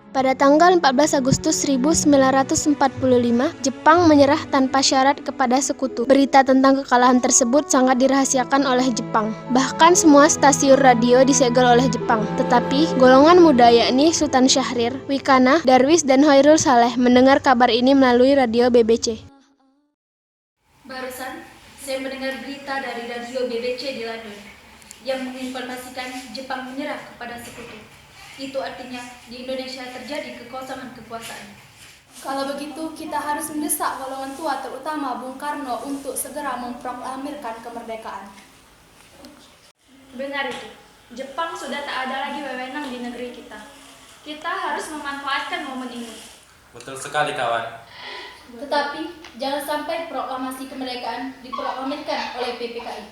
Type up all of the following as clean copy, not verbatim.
Pada tanggal 14 Agustus 1945, Jepang menyerah tanpa syarat kepada sekutu. Berita tentang kekalahan tersebut sangat dirahasiakan oleh Jepang. Bahkan semua stasiun radio disegel oleh Jepang. Tetapi, golongan muda yakni Sultan Syahrir, Wikana, Darwis, dan Hoirul Saleh mendengar kabar ini melalui radio BBC. Barusan, saya mendengar berita dari radio BBC di London yang menginformasikan Jepang menyerah kepada sekutu. Itu artinya di Indonesia terjadi kekosongan kekuasaan. Kalau begitu, kita harus mendesak golongan tua terutama Bung Karno untuk segera memproklamirkan kemerdekaan. Benar itu. Jepang sudah tak ada lagi wewenang di negeri kita. Kita harus memanfaatkan momen ini. Betul sekali, kawan. Tetapi, jangan sampai proklamasi kemerdekaan diproklamirkan oleh PPKI.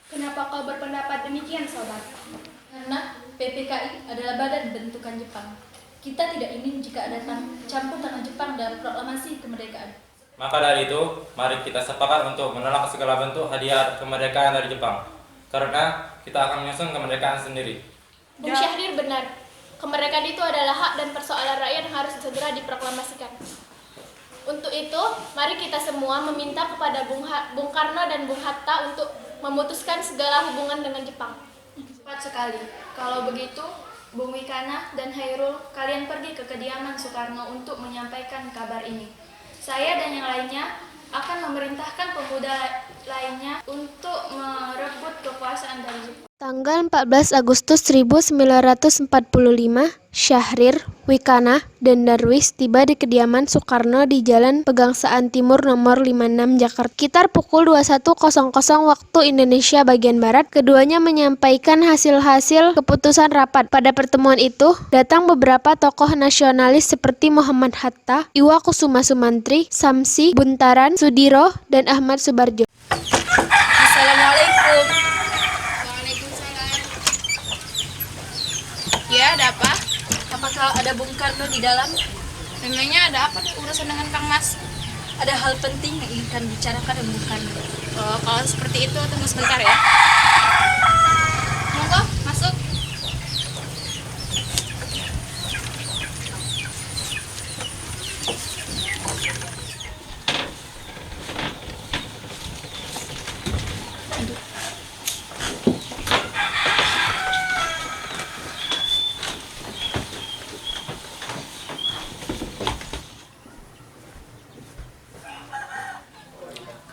Kenapa kau berpendapat demikian, sobat? Karena PPKI adalah badan bentukan Jepang. Kita tidak ingin jika ada campur tangan Jepang dalam proklamasi kemerdekaan. Maka dari itu, mari kita sepakat untuk menolak segala bentuk hadiah kemerdekaan dari Jepang. Karena kita akan menyusun kemerdekaan sendiri. Bung Syahrir benar. Kemerdekaan itu adalah hak dan persoalan rakyat yang harus segera diproklamasikan. Untuk itu, mari kita semua meminta kepada Bung Karno dan Bung Hatta untuk memutuskan segala hubungan dengan Jepang. Cepat sekali. Kalau begitu, Bung Wikana dan Hairul, kalian pergi ke kediaman Soekarno untuk menyampaikan kabar ini. Saya dan yang lainnya akan memerintahkan pemuda lainnya untuk merebut kekuasaan dari Jepang. Tanggal 14 Agustus 1945, Syahrir, Wikana, dan Darwis tiba di kediaman Soekarno di Jalan Pegangsaan Timur nomor 56 Jakarta. Sekitar pukul 21.00 waktu Indonesia bagian Barat, keduanya menyampaikan hasil-hasil keputusan rapat. Pada pertemuan itu, datang beberapa tokoh nasionalis seperti Muhammad Hatta, Iwa Kusuma Sumantri, Samsi, Buntaran, Sudiro, dan Ahmad Subarjo. Assalamualaikum. Ya, ada apa? Apakah ada Bung Karno di dalam? Memangnya ada apa urusan dengan Kang Mas? Ada hal penting yang ingin kami bicarakan dengan Bung Karno. Oh, kalau seperti itu tunggu sebentar ya. Monggo, masuk.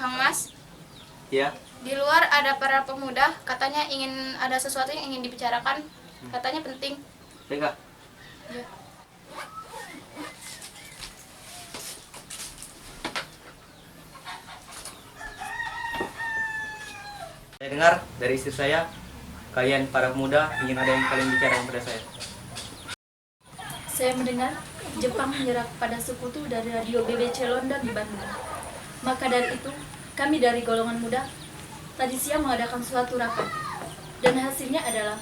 Kang Mas, Ya, di luar ada para pemuda, katanya ingin ada sesuatu yang ingin dibicarakan, katanya penting. baiklah. Ya. Saya dengar dari istri saya, kalian para pemuda ingin ada yang kalian bicarakan kepada saya. Saya mendengar Jepang menyerah kepada sekutu dari radio BBC London di Bandung. Maka dari itu, kami dari golongan muda tadi siang mengadakan suatu rapat. Dan hasilnya adalah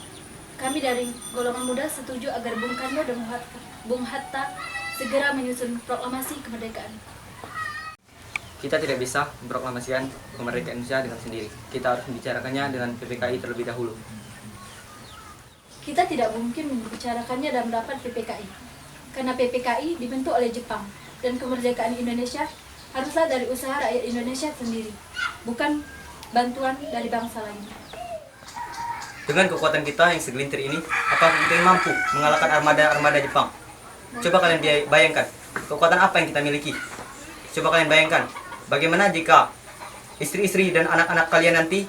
kami dari golongan muda setuju agar Bung Karno dan Bung Hatta segera menyusun proklamasi kemerdekaan. Kita tidak bisa memproklamasikan kemerdekaan Indonesia dengan sendiri. Kita harus membicarakannya dengan PPKI terlebih dahulu. Kita tidak mungkin membicarakannya dalam rapat PPKI, karena PPKI dibentuk oleh Jepang, dan kemerdekaan Indonesia haruslah dari usaha rakyat Indonesia sendiri, bukan bantuan dari bangsa lain. Dengan kekuatan kita yang segelintir ini, apakah kita mampu mengalahkan armada Jepang? Coba kalian bayangkan, kekuatan apa yang kita miliki? Coba kalian bayangkan, bagaimana jika istri-istri dan anak-anak kalian nanti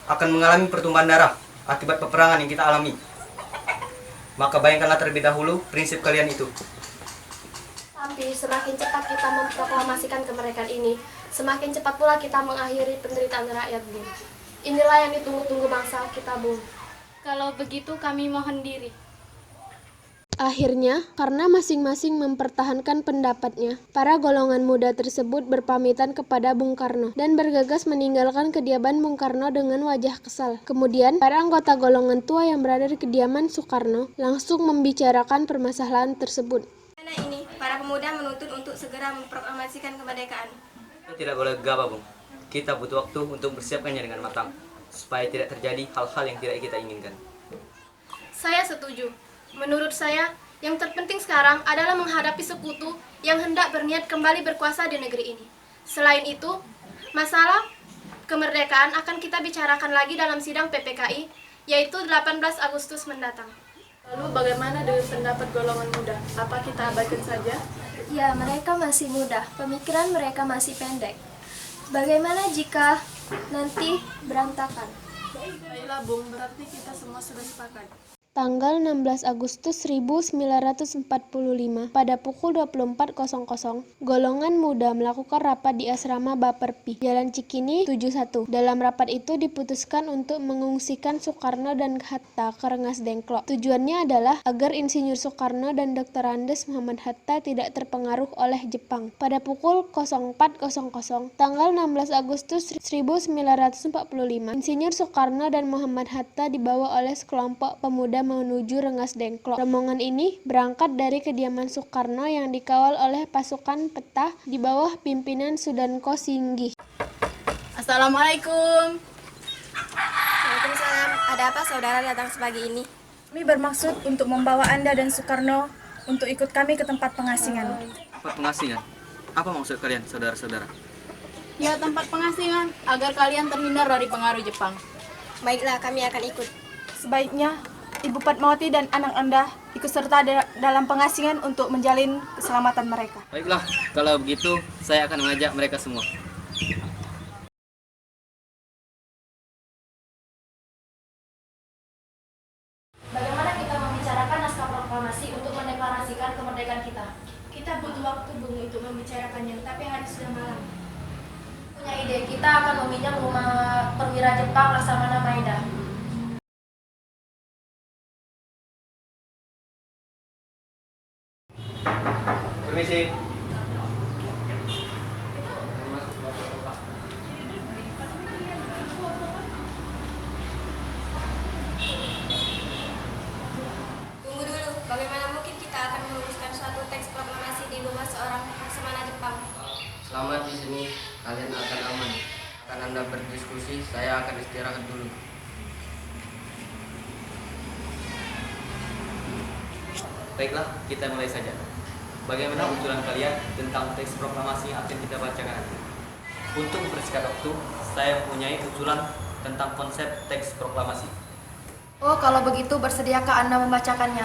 akan mengalami pertumpahan darah akibat peperangan yang kita alami. Maka bayangkanlah terlebih dahulu prinsip kalian itu. Tapi semakin cepat kita memproklamasikan kemerdekaan ini, semakin cepat pula kita mengakhiri penderitaan rakyat, Bung. Inilah yang ditunggu-tunggu bangsa kita, Bung. Kalau begitu, kami mohon diri. Akhirnya, karena masing-masing mempertahankan pendapatnya, para golongan muda tersebut berpamitan kepada Bung Karno dan bergegas meninggalkan kediaman Bung Karno dengan wajah kesal. Kemudian, para anggota golongan tua yang berada di kediaman Soekarno langsung membicarakan permasalahan tersebut. Karena ini, para pemuda menuntut untuk segera memproklamasikan kemerdekaan. Kita tidak boleh gegabah, Bung. Kita butuh waktu untuk mempersiapkannya dengan matang, supaya tidak terjadi hal-hal yang tidak kita inginkan. Saya setuju. Menurut saya, Yang terpenting sekarang adalah menghadapi sekutu yang hendak berniat kembali berkuasa di negeri ini. Selain itu, masalah kemerdekaan akan kita bicarakan lagi dalam sidang PPKI, yaitu 18 Agustus mendatang. Lalu bagaimana dengan pendapat golongan muda? Apa kita abaikan saja? Ya, mereka masih muda, pemikiran mereka masih pendek. Bagaimana jika nanti berantakan? Baiklah Bung, berarti kita semua sudah sepakat. Tanggal 16 Agustus 1945 pada pukul 24.00, golongan muda melakukan rapat di asrama Baperpi, Jalan Cikini 71. Dalam rapat itu diputuskan untuk mengungsikan Soekarno dan Hatta ke Rengas Dengklok. Tujuannya adalah agar Insinyur Soekarno dan Dr. Andes Muhammad Hatta tidak terpengaruh oleh Jepang. Pada pukul 04.00, tanggal 16 Agustus 1945, Insinyur Soekarno dan Muhammad Hatta dibawa oleh sekelompok pemuda menuju Rengas Dengklok. Rombongan ini berangkat dari kediaman Soekarno yang dikawal oleh pasukan peta di bawah pimpinan Sudanko Singgih. Assalamualaikum. Waalaikumsalam. Ada apa saudara datang sepagi ini? Kami bermaksud untuk membawa Anda dan Soekarno untuk ikut kami ke tempat pengasingan. Tempat pengasingan? Apa maksud kalian, saudara-saudara? Ya, tempat pengasingan agar kalian terhindar dari pengaruh Jepang. Baiklah, kami akan ikut. Sebaiknya Ibu Fatmawati dan anak Anda ikut serta dalam pengasingan untuk menjalin keselamatan mereka. Baiklah, kalau begitu saya akan mengajak mereka semua. Bagaimana kita membicarakan naskah proklamasi untuk mendeklarasikan kemerdekaan kita? Kita butuh waktu, Bung, untuk membicarakannya, tapi hari sudah malam. Punya ide, kita akan meminjam rumah perwira Jepang Laksamana Maeda. Permisi. Tunggu dulu, bagaimana mungkin kita akan merumuskan suatu teks proklamasi di rumah seorang laksamana Jepang? Selama di sini kalian akan aman. Akan Anda berdiskusi, saya akan istirahat dulu. Baiklah, kita mulai saja. Bagaimana usulan kalian tentang teks proklamasi yang akan kita bacakan nanti? Untuk mempersingkat waktu, saya mempunyai usulan tentang konsep teks proklamasi. Oh, kalau begitu bersediakah Anda membacakannya?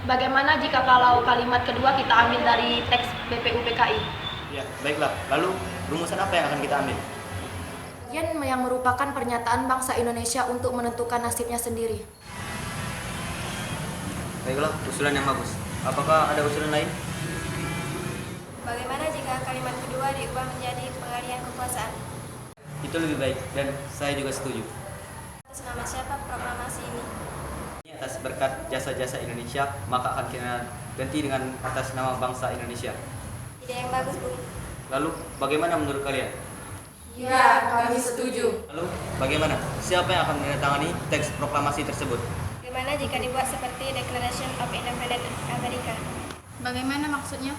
Bagaimana jika kalau kalimat kedua kita ambil dari teks BPUPKI? Ya, baiklah. Lalu, rumusan apa yang akan kita ambil? Yang merupakan pernyataan bangsa Indonesia untuk menentukan nasibnya sendiri. Baiklah, usulan yang bagus. Apakah ada usulan lain? Bagaimana jika kalimat kedua diubah menjadi pengalihan kekuasaan? Itu lebih baik, dan saya juga setuju. Atas nama siapa proklamasi ini? Ini atas berkat jasa-jasa Indonesia, maka akan kita ganti dengan atas nama bangsa Indonesia. Ide yang bagus, Bung. Lalu, bagaimana menurut kalian? Ya, kami setuju. Lalu, bagaimana? Siapa yang akan menandatangani teks proklamasi tersebut? Bagaimana jika dibuat seperti Declaration of Independence Amerika? Bagaimana maksudnya?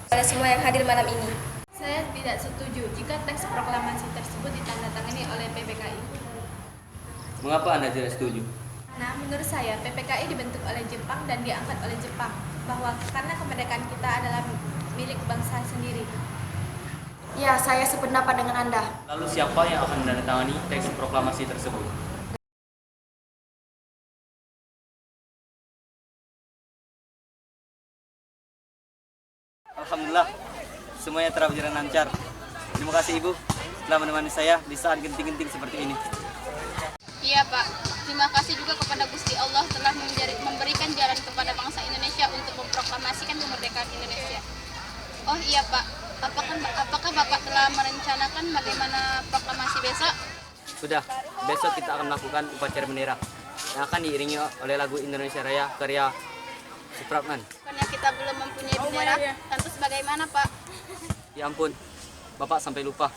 Pada semua yang hadir malam ini. Saya tidak setuju jika teks proklamasi tersebut ditandatangani oleh PPKI. Mengapa Anda tidak setuju? Nah, menurut saya PPKI dibentuk oleh Jepang dan diangkat oleh Jepang, bahwa karena kemerdekaan kita adalah milik bangsa sendiri. Ya, saya sependapat dengan Anda. Lalu siapa yang akan menandatangani teks proklamasi tersebut? Alhamdulillah, semuanya telah berjalan lancar. Terima kasih Ibu telah menemani saya di saat genting-genting seperti ini. Iya, Pak. Terima kasih juga kepada Gusti Allah telah memberikan jalan kepada bangsa Indonesia untuk memproklamasikan kemerdekaan Indonesia. Oh iya, Pak. Apakah Bapak telah merencanakan bagaimana proklamasi besok? Sudah, besok kita akan melakukan upacara bendera yang akan diiringi oleh lagu Indonesia Raya karya Supratman. Bukannya kita belum mempunyai bendera, lantas bagaimana, Pak? Ya ampun, Bapak sampai lupa.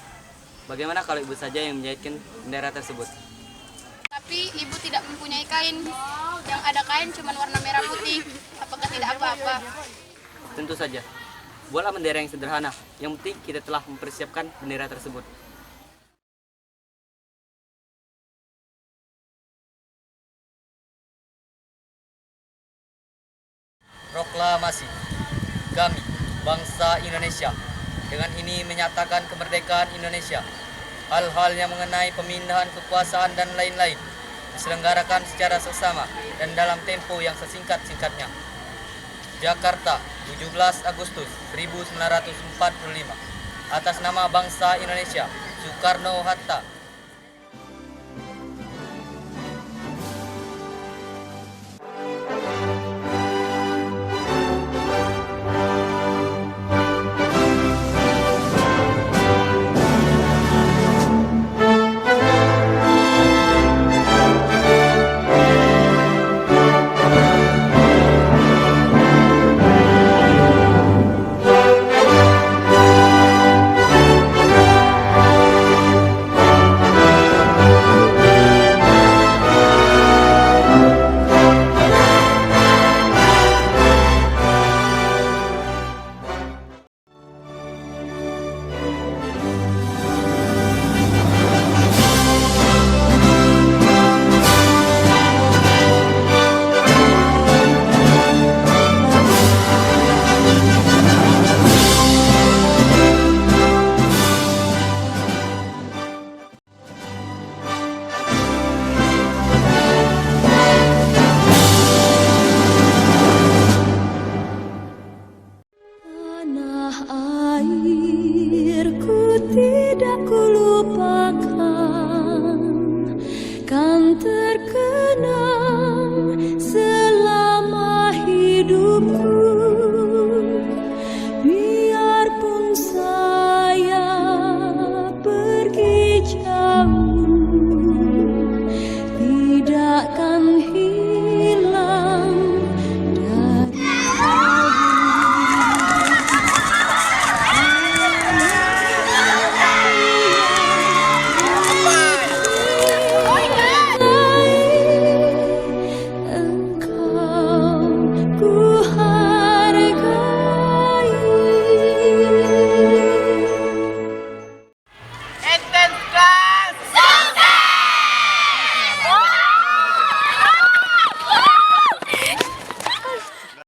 Bagaimana kalau Ibu saja yang menjahitkan bendera tersebut? Tapi Ibu tidak mempunyai kain. Yang ada kain cuma warna merah putih. Apakah tidak apa-apa? Tentu saja. Buatlah bendera yang sederhana. Yang penting kita telah mempersiapkan bendera tersebut. proklamasi. Kami, bangsa Indonesia, dengan ini menyatakan kemerdekaan Indonesia. Hal-hal yang mengenai pemindahan kekuasaan dan lain-lain diselenggarakan secara seksama dan dalam tempo yang sesingkat-singkatnya. Jakarta, 17 Agustus 1945. Atas nama bangsa Indonesia, Soekarno-Hatta. Tidak kulupakan, kan terkenang selama hidupku.